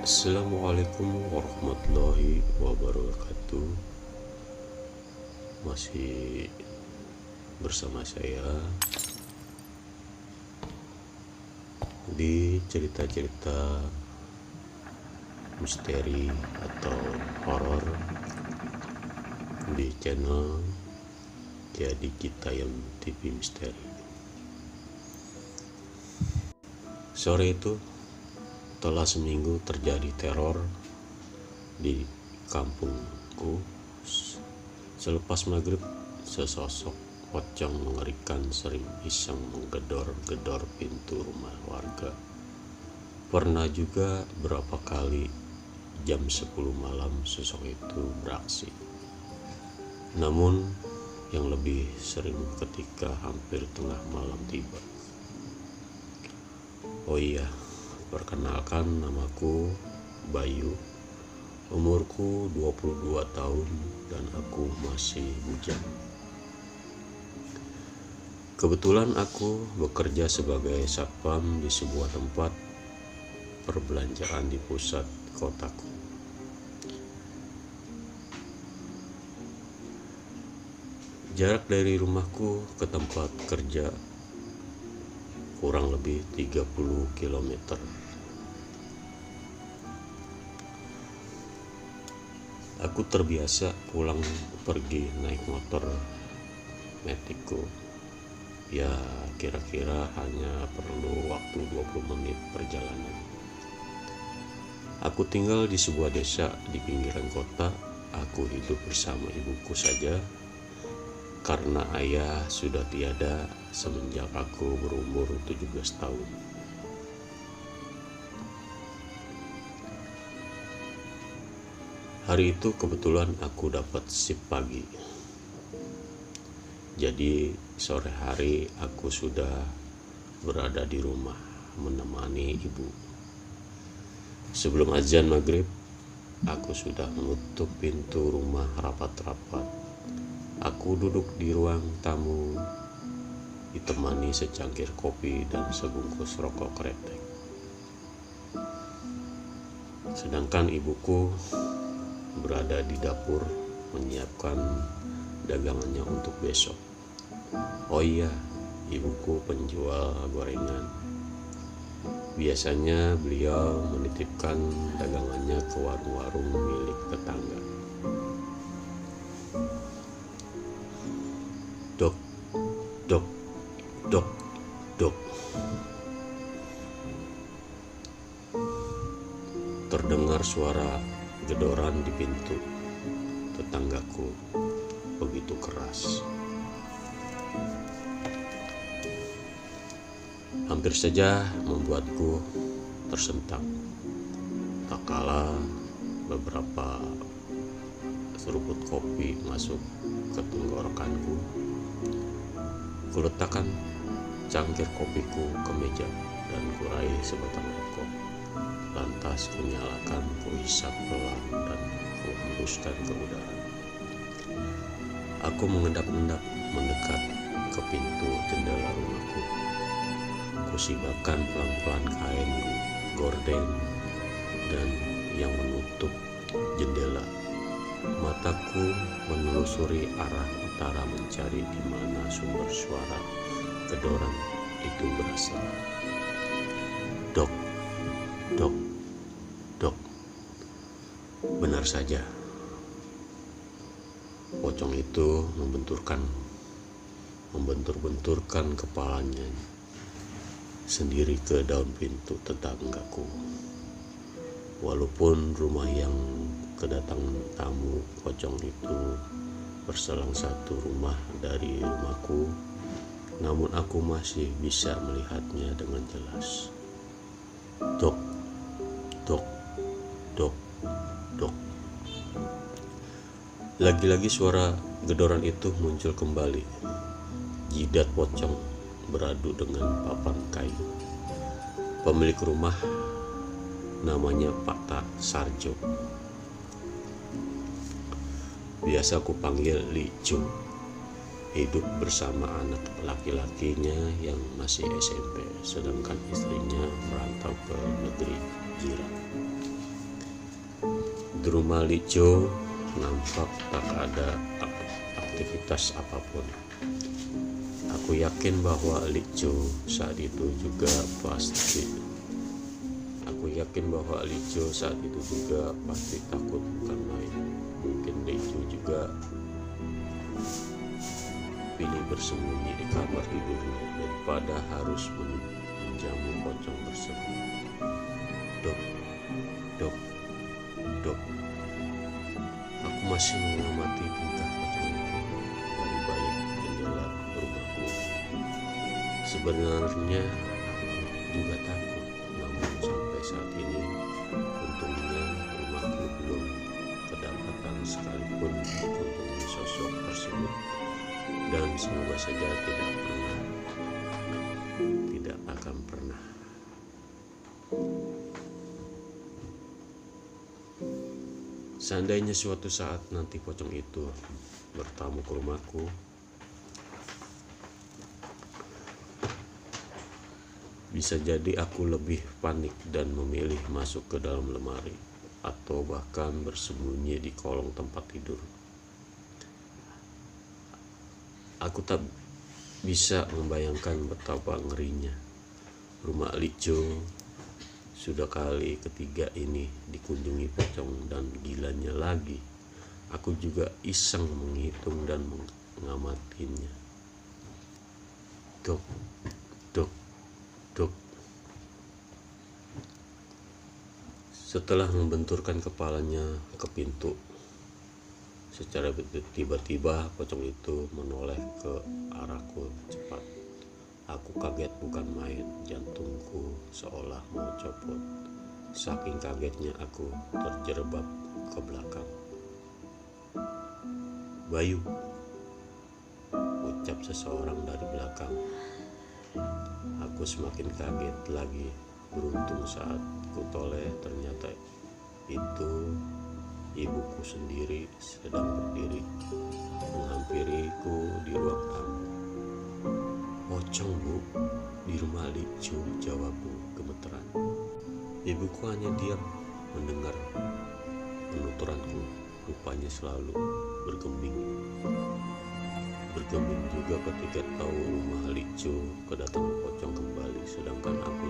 Assalamualaikum warahmatullahi wabarakatuh. Masih bersama saya di cerita-cerita misteri atau horor di channel Jadi Kita Yang TV Misteri. Sore itu telah seminggu terjadi teror di kampungku. Selepas maghrib, sesosok pocong mengerikan sering iseng menggedor-gedor pintu rumah warga. Pernah juga berapa kali jam 10 malam sosok itu beraksi. Namun yang lebih sering ketika hampir tengah malam tiba. Oh iya, perkenalkan, namaku Bayu, umurku 22 tahun dan aku masih bujang. Kebetulan aku bekerja sebagai satpam di sebuah tempat perbelanjaan di pusat kotaku. Jarak dari rumahku ke tempat kerja kurang lebih 30 km. Aku terbiasa pulang pergi naik motor Metigo. Ya kira-kira hanya perlu waktu 20 menit perjalanan. Aku tinggal di sebuah desa di pinggiran kota. Aku hidup bersama ibuku saja karena ayah sudah tiada semenjak aku berumur 17 tahun. Hari itu kebetulan aku dapat shift pagi. Jadi sore hari aku sudah berada di rumah menemani ibu. Sebelum azan maghrib, aku sudah menutup pintu rumah rapat-rapat. Aku duduk di ruang tamu ditemani secangkir kopi dan sebungkus rokok kretek. Sedangkan ibuku berada di dapur menyiapkan dagangannya untuk besok. Oh iya, ibuku penjual gorengan. Biasanya beliau menitipkan dagangannya ke warung-warung milik tetangga. Dok, dok, dok, dok. Terdengar suara gedoran di pintu tetanggaku begitu keras. Hampir saja membuatku tersentak. Tak kala beberapa seruput kopi masuk ke tenggorokanku. Kuletakkan cangkir kopiku ke meja dan kurai sebatang rokok. Lantas kunyalakan, kuhisap pelan dan kuhembuskan ke udara. Aku mengendap-endap mendekat ke pintu jendela rumahku. Kusibakan pelan-pelan kain gorden dan yang menutup jendela. Mataku menelusuri arah utara mencari di mana sumber suara gedoran itu berasal. Dok, dok, dok. Benar saja. Pocong itu membentur-benturkan kepalanya sendiri ke daun pintu tetanggaku. Walaupun rumah yang kedatangan tamu pocong itu berselang satu rumah dari rumahku, namun aku masih bisa melihatnya dengan jelas. Dok, dok, dok, dok. Lagi-lagi suara gedoran itu muncul kembali. Jidat pocong beradu dengan papan kayu. Pemilik rumah namanya Pak Sarjo. Biasa aku panggil Licu. Hidup bersama anak laki-lakinya yang masih SMP, sedangkan istrinya merantau ke negeri jiran. Di rumah Lijo nampak tak ada aktivitas apapun. Aku yakin bahwa Lijo saat itu juga pasti takut bukan main. Mungkin Lijo juga pilih bersembunyi di kamar tidurnya daripada harus menjamu pocong tersebut. Dok, dok, dok. Aku masih mengamati tingkah pocong itu dari balik jendela rumahku. Sebenarnya aku juga takut, namun sampai saat ini untungnya rumahku belum kedapatan sekalipun dikunjungi sosok tersebut, dan semoga saja tidak akan pernah. Seandainya suatu saat nanti pocong itu bertamu ke rumahku, bisa jadi aku lebih panik dan memilih masuk ke dalam lemari atau bahkan bersembunyi di kolong tempat tidur. Aku tak bisa membayangkan betapa ngerinya. Rumah Lijo sudah kali ketiga ini dikunjungi pocong, dan gilanya lagi, aku juga iseng menghitung dan mengamatinya. Dok, dok, dok. Setelah membenturkan kepalanya ke pintu, secara tiba-tiba pocong itu menoleh ke arahku cepat. Aku kaget bukan main, jantungku seolah mau copot. Saking kagetnya aku terjerembab ke belakang. Bayu, ucap seseorang dari belakang. Aku semakin kaget lagi. Beruntung saat ku toleh, ternyata itu ibuku sendiri sedang berdiri menghampiriku di ruang tamu. Pocong, Bu, di rumah Lijo, jawabku gemeteran. Ibuku hanya diam mendengar penuturanku. Rupanya selalu bergeming juga ketika tahu rumah Lijo kedatangan pocong kembali, sedangkan aku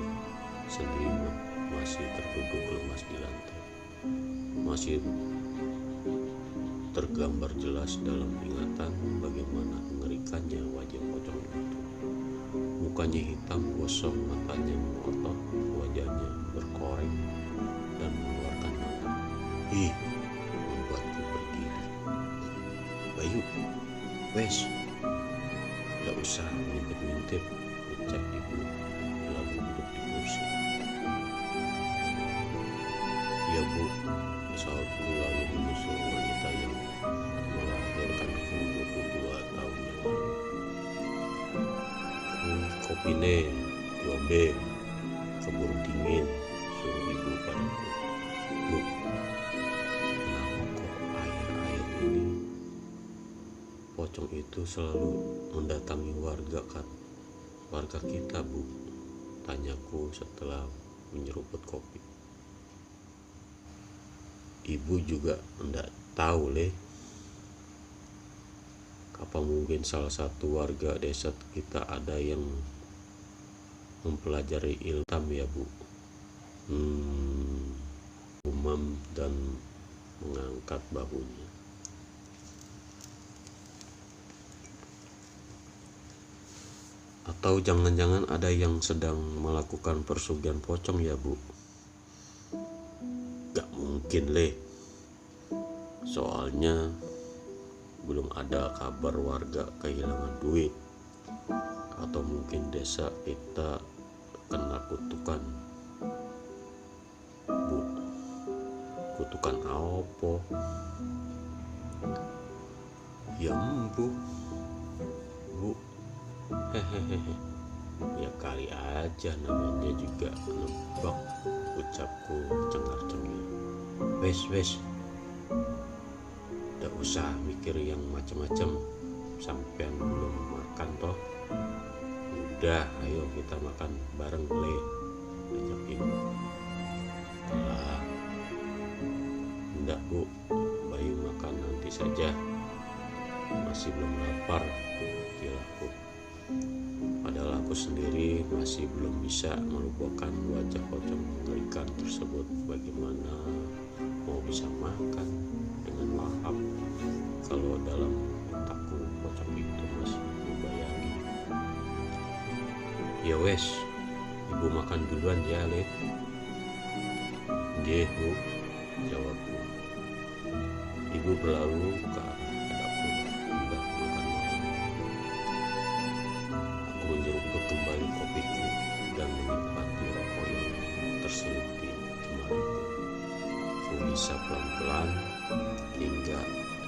sendiri masih terduduk lemas di lantai. Masih tergambar jelas dalam ingatan bagaimana mengerikannya wajah pocong itu. Mukanya hitam gosong, matanya melotot, wajahnya berkoreng dan mengeluarkan mata. Membuatku berdiri. Bayu, wes, gak usah ngintip-ngintip, ucap ibu lalu duduk di kursi. Ya, Bu, saatku lalu menyusul wanita yang melahirkanku 22 tahun yang lalu. Kopi nih, diombe, keburu dingin, suruh ibu padaku. Bu, kenapa kok air-air ini? Pocong itu selalu mendatangi warga kita, Bu, tanyaku setelah menyeruput kopi. Ibu juga enggak tahu, Le. Apa mungkin salah satu warga desa kita ada yang mempelajari ilmu ya, Bu? Umam dan mengangkat bahunya. Atau jangan-jangan ada yang sedang melakukan persugihan pocong ya, Bu? Gak mungkin, Le. Soalnya belum ada kabar warga kehilangan duit. Atau mungkin desa kita kena kutukan. Bu, kutukan apa? Ya, Bu. Hehehe. Ya kali aja, namanya juga nebak, ucapku cengar-cengir. Wes, gak usah mikir yang macam-macam, sampean belum makan toh. Udah, ayo kita makan bareng, Le, ajak ibu. Lah, Tidak Bu, Bayu makan nanti saja, masih belum lapar, kilahku. Padahal aku sendiri masih belum bisa melupakan wajah pocong mengerikan tersebut. Bagaimana mau bisa makan dengan lahap kalau dalam otakku pocong itu masih membayangi. Ya wes, ibu makan duluan ya, Le. Nggih Bu, jawabku. Ibu berlalu ke arah dapur, hendak makan malam. Aku menjeruput kembali kopiku dan menikmati rokok yang terselip di jemariku. Ku hisap pelan-pelan hingga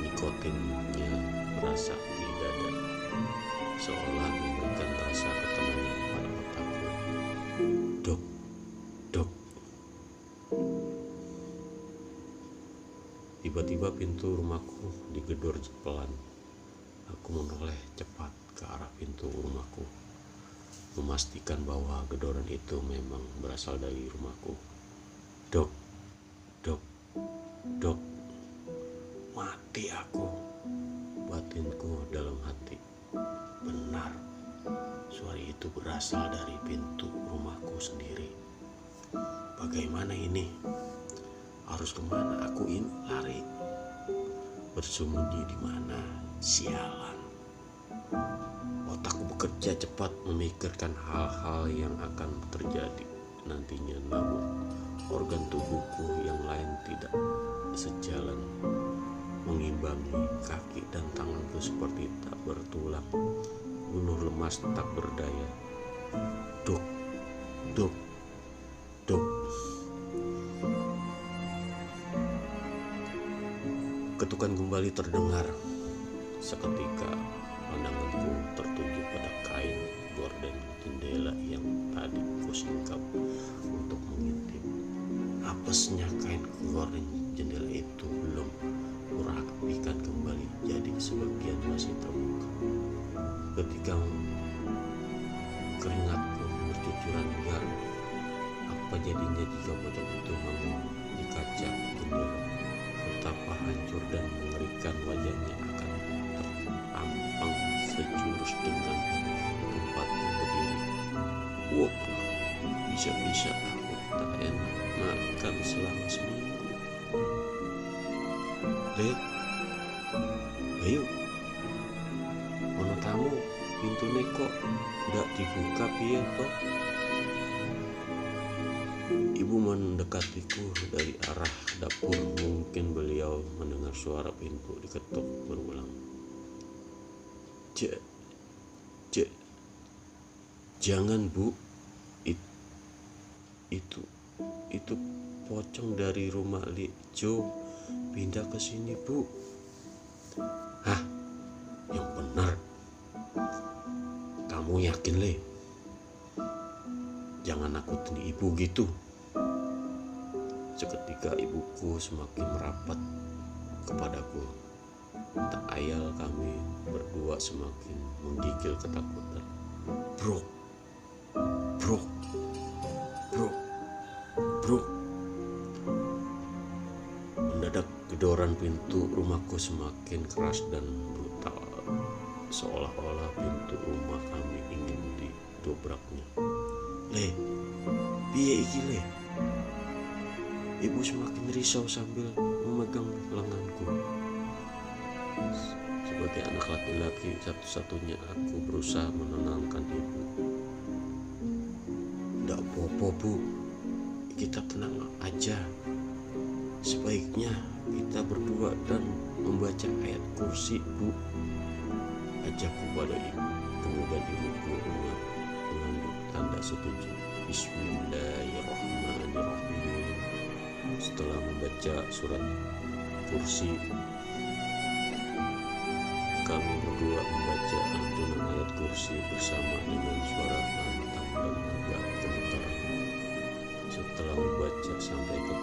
nikotinnya berasa di dada, seolah memberikan rasa ketenangan pada otakku. Dok, dok. Tiba-tiba pintu rumahku digedor pelan. Aku menoleh cepat ke arah pintu rumahku, memastikan bahwa gedoran itu memang berasal dari rumahku. Dok, dok, dok. Mati aku, batinku dalam hati. Benar, suara itu berasal dari pintu rumahku sendiri. Bagaimana ini? Harus kemana aku ini lari? Bersembunyi di mana? Sialan. Otakku bekerja cepat memikirkan hal-hal yang akan terjadi nantinya, namun organ tubuhku yang lain tidak sejalan, mengimbangi kaki dan tanganku seperti tak bertulang, penuh lemas tak berdaya. Dok, dok, dok. Ketukan kembali terdengar. Seketika pandanganku tertuju pada kain gorden jendela yang tadi kusingkap untuk mengintip. Apesnya kain gorden jendela itu belum kurapikan kembali, jadi sebagian masih terbuka. Ketika keringatku bercucuran liar, apa jadinya jika pocong itu manggung di kaca jendela? Betapa hancur dan mengerikan wajahnya akan terpampang sejurus dengan tempatku berdiri. Wow, bisa-bisa aku tak enak makan selama seminggu. Le, ayo, ono tamu, pintunya kok nggak dibuka piye toh? Ibu mendekatiku dari arah dapur. Mungkin beliau mendengar suara pintu diketuk berulang. Jangan Bu, itu pocong dari rumah Li Jo pindah ke sini Bu. Hah, yang benar? Kamu yakin Le? Jangan nakutin ibu gitu. Seketika ibuku semakin merapat kepadaku. Tak ayal kami berdua semakin menggigil ketakutan. Bro. Mendadak gedoran pintu rumahku semakin keras dan brutal, seolah-olah pintu rumah kami ingin didobraknya. Le, piye iki Le? Ibu semakin risau sambil memegang lenganku. Sebagai anak laki-laki satu-satunya, aku berusaha menenangkan ibu. Ndak apa-apa Bu, kita tenang aja. Sebaiknya kita berdua dan membaca ayat kursi Bu, ajakku pada ibu. Kemudian ibuku mengangguk tanda setuju. Bismillahirrahmanirrahim. Setelah membaca surat kursi, kami berdua membaca lantunan ayat kursi bersama dengan suara lantang dan agak gemetar. Setelah membaca sampai ke